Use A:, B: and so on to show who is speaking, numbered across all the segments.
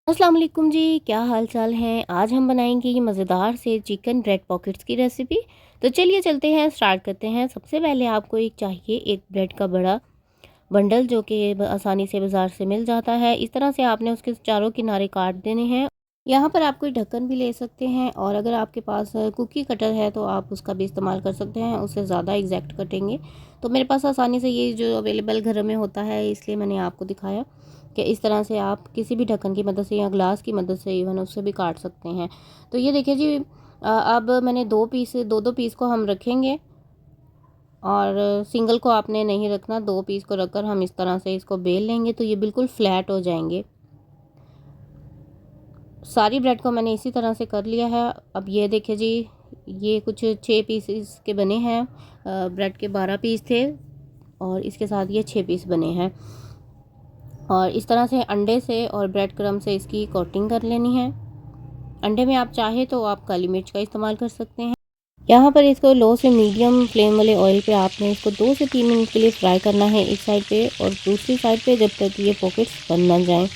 A: अस्सलाम वालेकुम जी, क्या हाल चाल हैं। आज हम बनाएंगे ये मज़ेदार से चिकन ब्रेड पॉकेट्स की रेसिपी। तो चलिए चलते हैं, स्टार्ट करते हैं। सबसे पहले आपको एक चाहिए एक ब्रेड का बड़ा बंडल, जो कि आसानी से बाज़ार से मिल जाता है। इस तरह से आपने उसके चारों किनारे काट देने हैं। यहाँ पर आप कोई ढक्कन भी ले सकते हैं, और अगर आपके पास कुकी कटर है तो आप उसका भी इस्तेमाल कर सकते हैं, उससे ज़्यादा एग्जैक्ट कटेंगे। तो मेरे पास आसानी से ये जो अवेलेबल घर में होता है, इसलिए मैंने आपको दिखाया कि इस तरह से आप किसी भी ढक्कन की मदद से या ग्लास की मदद से इवन उससे भी काट सकते हैं। तो ये देखिए जी, अब मैंने दो दो पीस को हम रखेंगे, और सिंगल को आपने नहीं रखना, दो पीस को रखकर हम इस तरह से इसको बेल लेंगे तो ये बिल्कुल फ्लैट हो जाएंगे। सारी ब्रेड को मैंने इसी तरह से कर लिया है। अब ये देखिए जी, ये कुछ 6 पीसेस के बने हैं। ब्रेड के 12 पीस थे, और इसके साथ ये 6 पीस बने हैं। और इस तरह से अंडे से और ब्रेड क्रम्ब से इसकी कोटिंग कर लेनी है। अंडे में आप चाहे तो आप काली मिर्च का इस्तेमाल कर सकते हैं। यहाँ पर इसको लो से मीडियम फ्लेम वाले ऑयल पे आपने इसको 2 से 3 मिनट के लिए फ्राई करना है एक साइड पे, और दूसरी साइड पे जब तक ये पॉकेट्स बन ना जाएं।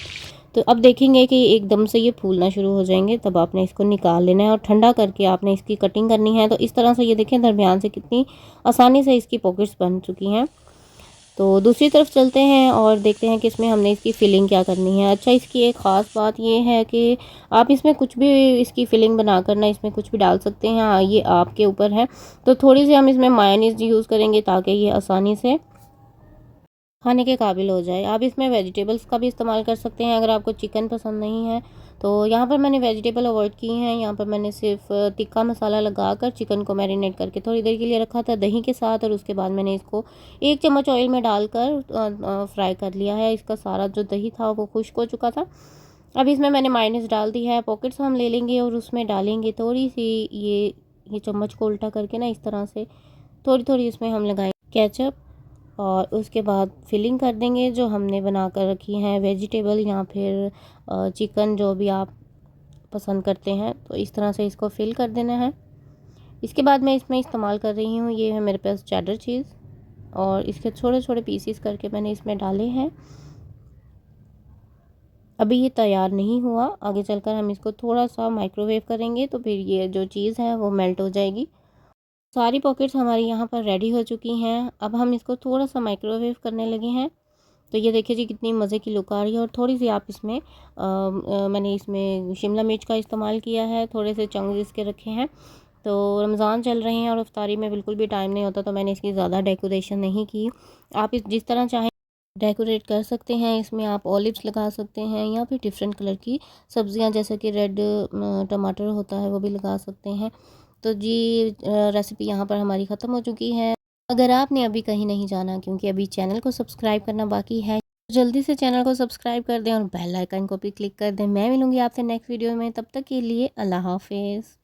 A: तो अब देखेंगे कि एकदम से ये फूलना शुरू हो जाएंगे, तब आपने इसको निकाल लेना है और ठंडा करके आपने इसकी कटिंग करनी है। तो इस तरह से ये देखें, दरमियान से कितनी आसानी से इसकी पॉकेट्स बन चुकी हैं। तो दूसरी तरफ चलते हैं और देखते हैं कि इसमें हमने इसकी फिलिंग क्या करनी है। अच्छा, इसकी एक ख़ास बात ये है कि आप इसमें कुछ भी इसकी फिलिंग बना कर ना इसमें कुछ भी डाल सकते हैं। हाँ, ये आपके ऊपर है। तो थोड़ी सी हम इसमें मायोनीज़ यूज़ करेंगे ताकि ये आसानी से खाने के काबिल हो जाए। आप इसमें वेजिटेबल्स का भी इस्तेमाल कर सकते हैं अगर आपको चिकन पसंद नहीं है। तो यहाँ पर मैंने वेजिटेबल अवॉइड की हैं। यहाँ पर मैंने सिर्फ तिक्का मसाला लगाकर चिकन को मैरिनेट करके थोड़ी देर के लिए रखा था दही के साथ, और उसके बाद मैंने इसको 1 चम्मच ऑयल में डालकर फ्राई कर लिया है। इसका सारा जो दही था वो खुश्क हो चुका था। अब इसमें मैंने मायोनीज़ डाल दी है। पॉकेट्स हम ले लेंगे और उसमें डालेंगे थोड़ी सी ये चम्मच को उल्टा करके ना इस तरह से थोड़ी थोड़ी इसमें हम लगाएंगे केचप, और उसके बाद फिलिंग कर देंगे जो हमने बना कर रखी हैं वेजिटेबल या फिर चिकन, जो भी आप पसंद करते हैं। तो इस तरह से इसको फिल कर देना है। इसके बाद मैं इसमें इस्तेमाल कर रही हूँ, ये है मेरे पास चेडर चीज़, और इसके छोटे छोटे पीसीस करके मैंने इसमें डाले हैं। अभी ये तैयार नहीं हुआ, आगे चलकर हम इसको थोड़ा सा माइक्रोवेव करेंगे तो फिर ये जो चीज़ है वो मेल्ट हो जाएगी। सारी पॉकेट्स हमारी यहाँ पर रेडी हो चुकी हैं। अब हम इसको थोड़ा सा माइक्रोवेव करने लगे हैं। तो ये देखिए जी, कितनी मज़े की लुक आ रही है। और थोड़ी सी आप इसमें मैंने इसमें शिमला मिर्च का इस्तेमाल किया है, थोड़े से चंक्स इसके रखे हैं। तो रमज़ान चल रहे हैं और इफ्तारी में बिल्कुल भी टाइम नहीं होता, तो मैंने इसकी ज़्यादा डेकोरेशन नहीं की। आप इस जिस तरह चाहें डेकोरेट कर सकते हैं। इसमें आप ऑलिव्स लगा सकते हैं, या फिर डिफरेंट कलर की सब्जियां जैसे कि रेड टमाटर होता है वो भी लगा सकते हैं। तो जी, रेसिपी यहाँ पर हमारी ख़त्म हो चुकी है। अगर आपने अभी कहीं नहीं जाना, क्योंकि अभी चैनल को सब्सक्राइब करना बाकी है, तो जल्दी से चैनल को सब्सक्राइब कर दें और बेल आइकन को भी क्लिक कर दें। मैं मिलूँगी आपसे नेक्स्ट वीडियो में, तब तक के लिए अल्लाह हाफिज़।